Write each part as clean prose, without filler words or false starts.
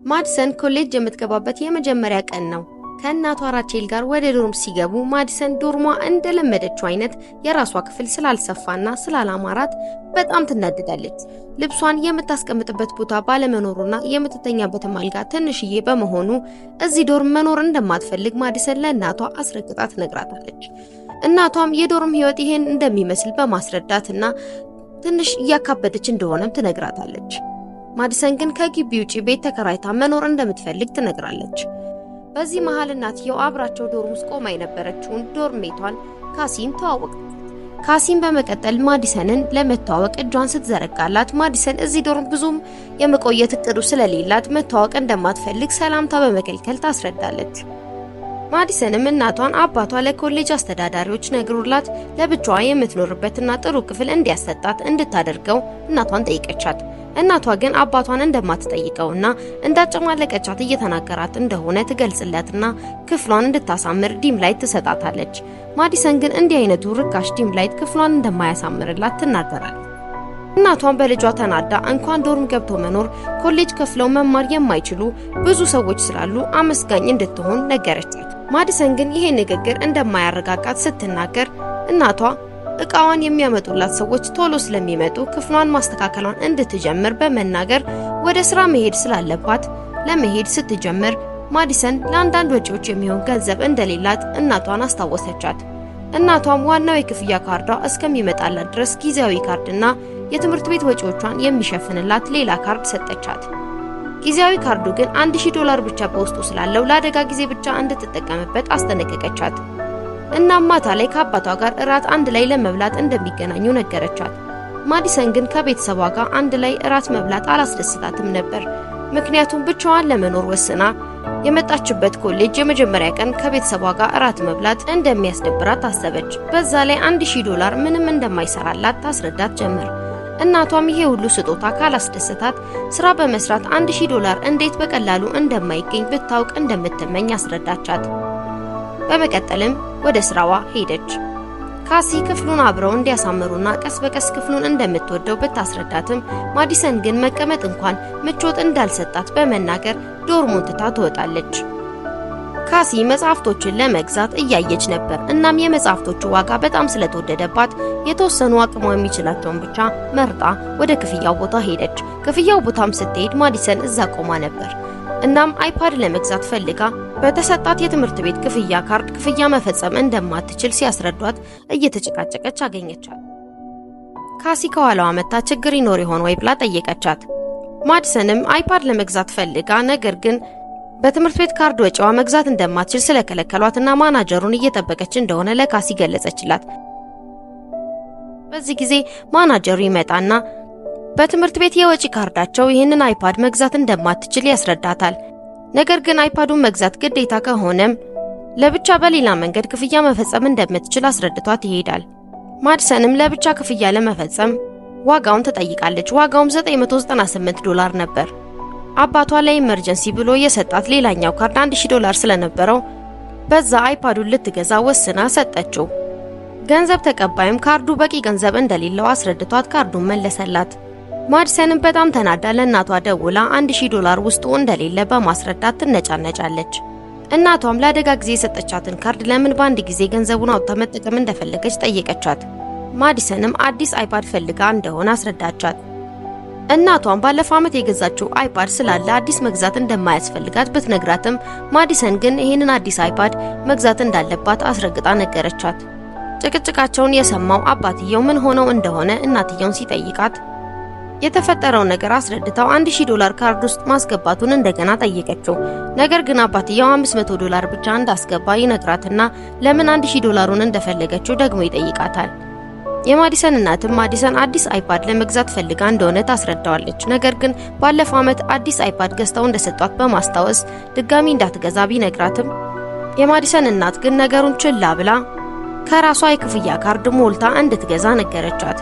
ማዲሰን ኮሌጅ የምትገባበት የመጀመሪያ ቀን ነው። ከእናቷ ራቼል ጋር ወደ ዶርም ሲገቡ ማዲሰን ዶርሟ እንደለመደችው አይነት የራሷ ክፍል ስላልሰፋና ስላላማራት በጣም ትናደዳለች። ልብሷን የምታስቀምጥበት ቦታ ባለመኖሩና የምትተኛበት አልጋ ትንሽዬ በመሆኑ እዚህ ዶርም መኖር እንደማትፈልግ ማዲሰን ለእናቷ አስረግጣ ትነግራታለች። እናቷም የዶርም ህይወት ይሄን እንደሚመስል በማስረዳትና ትንሽ እያካበደች እንደሆነም ትነግራታለች። ማዲሰን ግን ከግቢ ውጪ ቤት ተከራይታ መኖር እንደምትፈልግ ትነግራለች። በዚህ መሃል እናትየው አብራቸው ዶርም ውስጥ ቆማ የነበረችውን ዶርሜቷን ካሲን ተዋወቀች። ካሲን በመቀጠል ማዲሰንን ለመተዋወቅ እጇን ስትዘረጋላት ማዲሰን እዚህ ዶርም ብዙም የመቆየት እቅዱ ስለሌላት መተዋወቅ እንደማትፈልግ ሰላምታ በመከልከል ታስረዳለች። ማዲሰንም እናቷን አባቷ ለኮሌጅ አስተዳዳሪዎች ነግሮላት ለብቻዋ የምትኖርበትና ጥሩ ክፍል እንዲያሰጣት እንድታደርገው እናቷን ጠይቀቻት። እናቷ ግን አባቷን እንደማትጠይቀውና እንዳጨማለቀቻት እየተናገራት እንደሆነ ትገልጽለትና ክፍሏን እንድታሳምር ዲም ላይት ትሰጣታለች። ማዲሰን ግን እንዲህ አይነቱ ርካሽ ዲም ላይት ክፍሏን እንደማያሳምርላት ትናገራለች። እናቷን በልጇ ተናዳ እንኳን ዶርም ገብቶ መኖር ኮሌጅ ከፍለው መማር የማይችሉ ብዙ ሰዎች ስላሉ አመስጋኝ እንድትሆን ነገረቻት። ማዲሰን ግን ይሄ ንግግር እንደማያረጋጋት ስትናገር እናቷ እቃዋን የሚያመጡላት ሰዎች ቶሎ ስለሚመጡ ክፍሏን ማስተካከሏን እንድትጀምር በመናገር ወደ ስራ መሄድ ስላለባት ለመሄድ ስትጀምር ማዲሰን ለአንዳንድ ወጪዎች የሚሆን ገንዘብ እንደሌላት እናቷን አስታወሰቻት። እናቷም ዋናው የክፍያ ካርዷ እስከሚመጣላት ድረስ ጊዜያዊ ካርድና የትምህርት ቤት ወጪዎቿን የሚሸፍንላት ሌላ ካርድ ሰጠቻት። ጊዜያዊ ካርዱ ግን $1000 ብቻ በውስጡ ስላለው ለአደጋ ጊዜ ብቻ እንድትጠቀምበት አስጠነቀቀቻት። እናም ማታ ላይ ከአባቷ ጋር እራት አንድ ላይ ለመብላት እንደሚገናኙ ነገረቻት። ማዲሰን ግን ከቤተሰቧ ጋር አንድ ላይ እራት መብላት አላስደስታትም ነበር። ምክንያቱም ብቻዋን ለመኖር ወስና የመጣችበት ኮሌጅ የመጀመሪያ ቀን ከቤተሰቧ ጋር እራት መብላት እንደሚያስደብራት ታሰበች። በዛ ላይ $1000 ምንም እንደማይሰራላት ታስረዳት ጀመር። እናቷም ይሄ ሁሉ ስጦታ ካላስደሰታት ስራ በመስራት $1000 እንዴት በቀላሉ እንደማይገኝ ብታውቅ እንደምትመኝ አስረዳቻት። በመቀጠልም ወደ ስራዋ ሄደች። ካሲ ክፍሉን አብረው እንዲያሳምሩና ቀስ በቀስ ክፍሉን እንደምትወደው ብታስረዳትም ማዲሰን ግን መቀመጥ እንኳን ምቾት እንዳልሰጣት በመናገር ዶርሙን ትታ ትወጣለች። ካሲ መጽሐፍቶችን ለመግዛት እያየች ነበር። እናም የመጽሐፍቶቹ ዋጋ በጣም ስለተወደደባት የተወሰኑ አቅሟ የሚችላቸውን ብቻ መርጣ ወደ ክፍያው ቦታ ሄደች። ክፍያው ቦታም ስትሄድ ማዲሰን እዛ ቆማ ነበር። እናም አይፓድ ለመግዛት ፈልጋ በተሰጣት የትምህርት ቤት ክፍያ ካርድ ክፍያ መፈጸም እንደማትችል ሲያስረዷት እየተጨቃጨቀች አገኘቻት። ካሲ ከኋላዋ መጣ ችግር ይኖር ይሆን ወይ ብላ ጠየቀቻት። ማዲሰንም አይፓድ ለመግዛት ፈልጋ ነገር ግን በትምህርት ቤት ካርድ ወጪዋ መግዛት እንደማትችል ስለከለከሏትና ማናጀሩን እየጠበቀች እንደሆነ ለካሲ ገለጸችላት። በዚህ ጊዜ ማናጀሩ ይመጣና በትምህርት ቤት የወጪ ካርዳቸው ይህንን አይፓድ መግዛት እንደማትችል ያስረዳታል። ነገር ግን አይፓዱን መግዛት ግዴታ ከሆነም ለብቻ በሌላ መንገድ ክፍያ መፈጸም እንደምትችል አስረድቷት ይሄዳል። ማዲሰንም ለብቻ ክፍያ ለመፈጸም ዋጋውን ትጠይቃለች። ዋጋውም $998 ነበር። አባቷ ለኢመርጀንሲ ብሎ የሰጣት ሌላኛው ካርድ $1000 ስለነበረው በዛ አይፓዱን ልትገዛ ወስና ሰጠችው። ገንዘብ ተቀባይም ካርዱ በቂ ገንዘብ እንደሌለው አስረድቷት ካርዱን መለሰላት። ማዲሰንም በጣም ተናዳ ለእናቷ ደውላ $1000 ውስጡ እንደሌለ በማስረዳት ትነጫነጫለች። እናቷም ለአደጋ ጊዜ የሰጠቻትን ካርድ ለምን በአንድ ጊዜ ገንዘቡን አውጥታ መጠቀም እንደፈለገች ጠየቀቻት። ማዲሰንም አዲስ አይፓድ ፈልጋ እንደሆነ አስረዳቻት። እናቷም ባለፈው ዓመት የገዛችው አይፓድ ስላለ አዲስ መግዛት እንደማያስፈልጋት ብትነግራትም ማዲሰን ግን ይሄንን አዲስ አይፓድ መግዛት እንዳለባት አስረግጣ ነገረቻት። ጭቅጭቃቸውን የሰማው አባትየው ምን ሆነው እንደሆነ እናትየውን ሲጠይቃት የተፈጠረው ነገር አስረድታው $1000 ካርድ ውስጥ ማስገባቱን እንደገና ጠየቀችው። ነገር ግን አባትየው $500 ብቻ እንዳስገባ ይነግራትና ለምን $1000ን እንደፈለገችው ደግሞ ይጠይቃታል። የማዲሰን እናትም ማዲሰን አዲስ አይፓድ ለመግዛት ፈልጋ እንደሆነ ታስረዳዋለች። ነገር ግን ባለፈው ዓመት አዲስ አይፓድ ገዝተው እንደሰጧት በማስታወስ ድጋሚ እንዳትገዛ ቢነግራትም የማዲሰን እናት ግን ነገሩን ችላ ብላ ከራሷ የክፍያ ካርድ ሞልታ እንድትገዛ ነገረቻት።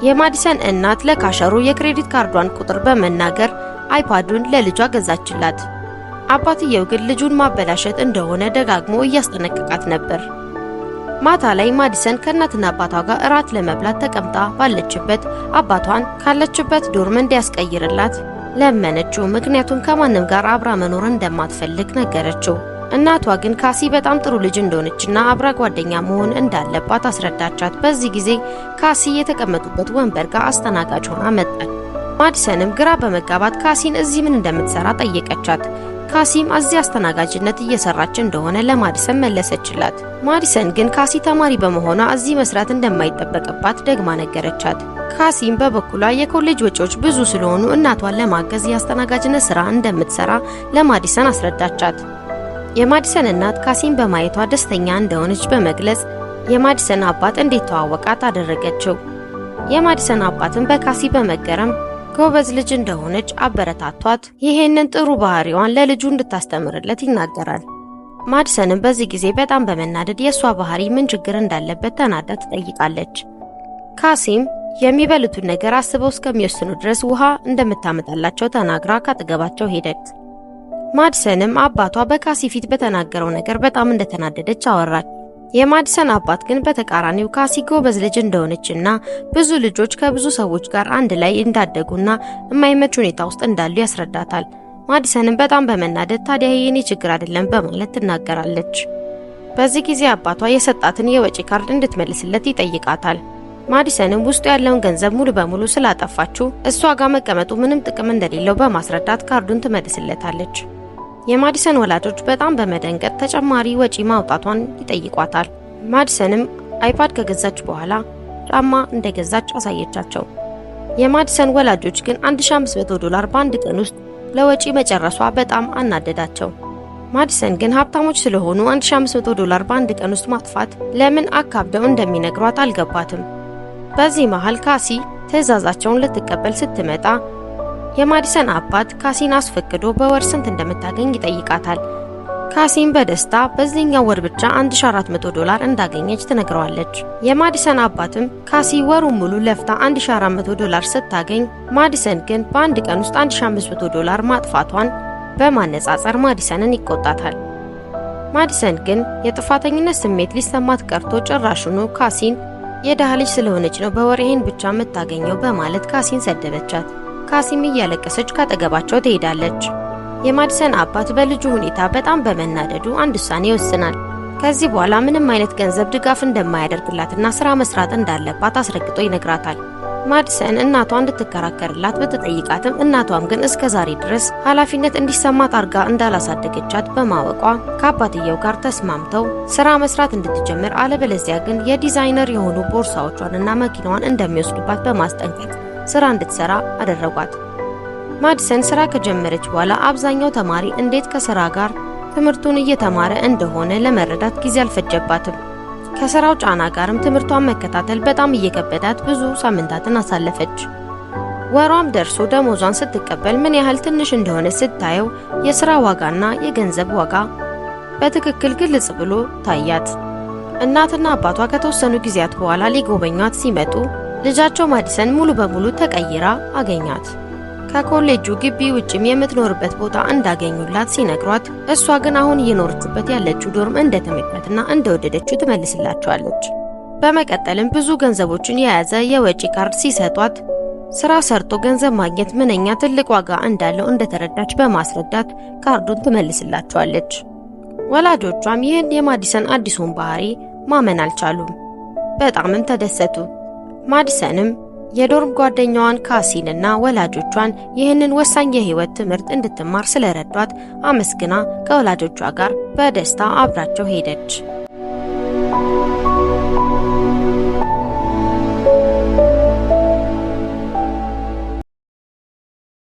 የማዲሰን እናት ለካሸሩ የክሬዲት ካርዷን ቁጥር በመናገር አይፓዱን ለልጇ ገዛችላት። አባትየው ግን ልጁን ማበላሸት እንደሆነ ደጋግሞ እያስጠነቀቃት ነበር። ማታ ላይ ማዲሰን ከእናትና አባቷ ጋር እራት ለመብላት ተቀምጣ ባለችበት አባቷን ካለችበት ዶርም እንዲያስቀይርላት ለመነችው። ምክንያቱም ከማንም ጋር አብራ መኖር እንደማትፈልግ ነገረችው። እናቷ ግን ካሲ በጣም ጥሩ ልጅ እንደሆነችና አብራ ጓደኛ መሆን እንዳለባት አስረዳቻት። በዚህ ጊዜ ካሲ የተቀመጡበት ወንበር ጋር አስተናጋጅ ሆና መጣች። ማዲሰንም ግራ በመጋባት ካሲን እዚህ ምን እንደምትሰራ ጠየቀቻት። ካሲም እዚህ አስተናጋጅነት እየሰራች እንደሆነ ለማዲሰን መለሰችላት። ማዲሰን ግን ካሲ ተማሪ በመሆኗ እዚህ መስራት እንደማይጠበቅባት ደግማ ነገረቻት። ካሲም በበኩሏ የኮሌጅ ወጪዎች ብዙ ስለሆኑ እናቷን ለማገዝ የአስተናጋጅነት ስራ እንደምትሰራ ለማዲሰን አስረዳቻት። የማዲሰን እናት ካሲን በማየቷ ደስተኛ እንደሆነች በመግለጽ የማዲሰን አባት እንዴት ተዋወቃት አደረገችው። የማዲሰን አባትን በካሲ በመገረም ጎበዝ ልጅ እንደሆነች አበረታቷት። ይሄንን ጥሩ ባህሪዋን ለልጁ እንድታስተምርለት ይናገራል። ማዲሰንም በዚህ ጊዜ በጣም በመናደድ የሷ ባህሪ ምን ችግር እንዳለበት ተናዳ ትጠይቃለች። ካሲም የሚበሉትን ነገር አስበው እስከሚወስኑ ድረስ ውሃ እንደምታመጣላቸው ተናግራ ካጠገባቸው ሄደች። ማዲሰንም አባቷ በካሲ ፊት በተናገረው ነገር በጣም እንደተናደደች አወራች። የማዲሰን አባት ግን በተቃራኒው ካሲ ጎበዝ ልጅ እንደሆነችና ብዙ ልጆች ከብዙ ሰዎች ጋር አንድ ላይ እንዳደጉና የማይመች ሁኔታ ውስጥ እንዳሉ ያስረዳታል። ማዲሰንም በጣም በመናደድ ታዲያ የኔ ችግር አይደለም በማለት ትናገራለች። በዚህ ጊዜ አባቷ የሰጣትን የወጪ ካርድ እንድትመልስለት ይጠይቃታል። ማዲሰንም ውስጡ ያለውን ገንዘብ ሙሉ በሙሉ ስላጠፋችው እሷ ጋር መቀመጡ ምንም ጥቅም እንደሌለው በማስረዳት ካርዱን ትመልስለታለች። የማዲሰን ወላጆች በጣም በመደንገጥ ተጨማሪ ወጪ ማውጣቷን ይጠይቋታል። ማዲሰንም አይፓድ ከገዛች በኋላ ጫማ እንደገዛች አሳየቻቸው። የማዲሰን ወላጆች ግን $1500 በአንድ ቀን ውስጥ ለወጪ መጨረሷ በጣም አናደዳቸው። ማዲሰን ግን ሀብታሞች ስለሆኑ $1500 በአንድ ቀን ውስጥ ማጥፋት ለምን አካብደው እንደሚነግሯት አልገባትም። በዚህ መሃል ካሲ ትዕዛዛቸውን ልትቀበል ስትመጣ የማዲሰን አባት ካሲን አስፈቅዶ በወር ስንት እንደምታገኝ ይጠይቃታል። ካሲም በደስታ በዚህኛው ወር ብቻ $1400 እንዳገኘች ትነግረዋለች። የማዲሰን አባትም ካሲ ወሩን ሙሉ ለፍታ $1400 ስታገኝ ማዲሰን ግን በአንድ ቀን ውስጥ $1500 ማጥፋቷን በማነጻጸር ማዲሰንን ይቆጣታል። ማዲሰን ግን የጥፋተኝነት ስሜት ሊሰማት ቀርቶ ጭራሹኑ ካሲን የደሃ ልጅ ስለሆነች ነው በወር ይሄን ብቻ የምታገኘው በማለት ካሲን ሰደበቻት። ካሲም እያለቀሰች ካጠገባቸው ትሄዳለች። የማዲሰን አባት በልጁ ሁኔታ በጣም በመናደዱ አንድ ውሳኔ ይወስናል። ከዚህ በኋላ ምንም አይነት ገንዘብ ድጋፍ እንደማያደርግላትና ስራ መስራት እንዳለባት አስረግጦ ይነግራታል። ማዲሰን እናቷ እንድትከራከርላት ብትጠይቃትም እናቷም ግን እስከዛሬ ድረስ ኃላፊነት እንዲሰማት አርጋ እንዳላሳደገቻት በማወቋ ከአባትየው ጋር ተስማምተው ስራ መስራት እንድትጀምር አለበለዚያ ግን የዲዛይነር የሆኑ ቦርሳዎቿንና መኪናዋን እንደሚወስዱባት በማስጠንቀቅ ስራ እንድትሰራ አደረጓት። ማዲሰን ስራ ከጀመረች በኋላ አብዛኛው ተማሪ እንዴት ከስራ ጋር ትምህርቱን እየተማረ እንደሆነ ለመረዳት ጊዜ አልፈጀባትም። ከስራው ጫና ጋርም ትምህርቷን መከታተል በጣም እየከበዳት ብዙ ሳምንታትን አሳለፈች። ወሯም ደርሶ ደሞዟን ስትቀበል ምን ያህል ትንሽ እንደሆነ ስታየው የስራ ዋጋና የገንዘብ ዋጋ በትክክል ግልጽ ብሎ ታያት። እናትና አባቷ ከተወሰኑ ጊዜያት በኋላ ሊጎበኟት ሲመጡ ልጃቸው ማዲሰን ሙሉ በሙሉ ተቀይራ አገኛት። ከኮሌጁ ግቢ ውጭም የምትኖርበት ቦታ እንዳገኙላት ሲነግሯት እሷ ግን አሁን እየኖረችበት ያለችው ዶርም እንደተመቻትና እንደወደደችው ትመልስላቸዋለች። በመቀጠልም ብዙ ገንዘቦችን የያዘ የወጪ ካርድ ሲሰጧት ስራ ሰርቶ ገንዘብ ማግኘት ምንኛ ትልቅ ዋጋ እንዳለው እንደተረዳች በማስረዳት ካርዱን ትመልስላቸዋለች። ወላጆቿም ይህን የማዲሰን አዲሱን ባህሪ ማመን አልቻሉም። በጣምም ተደሰቱ። ማዲሰንም የዶርም ጓደኛዋን ካሲንና ወላጆቿን ይህንን ወሳኝ የህይወት ትምህርት እንድትማር ስለረዷት አመስግና ከወላጆቿ ጋር በደስታ አብራቸው ሄደች።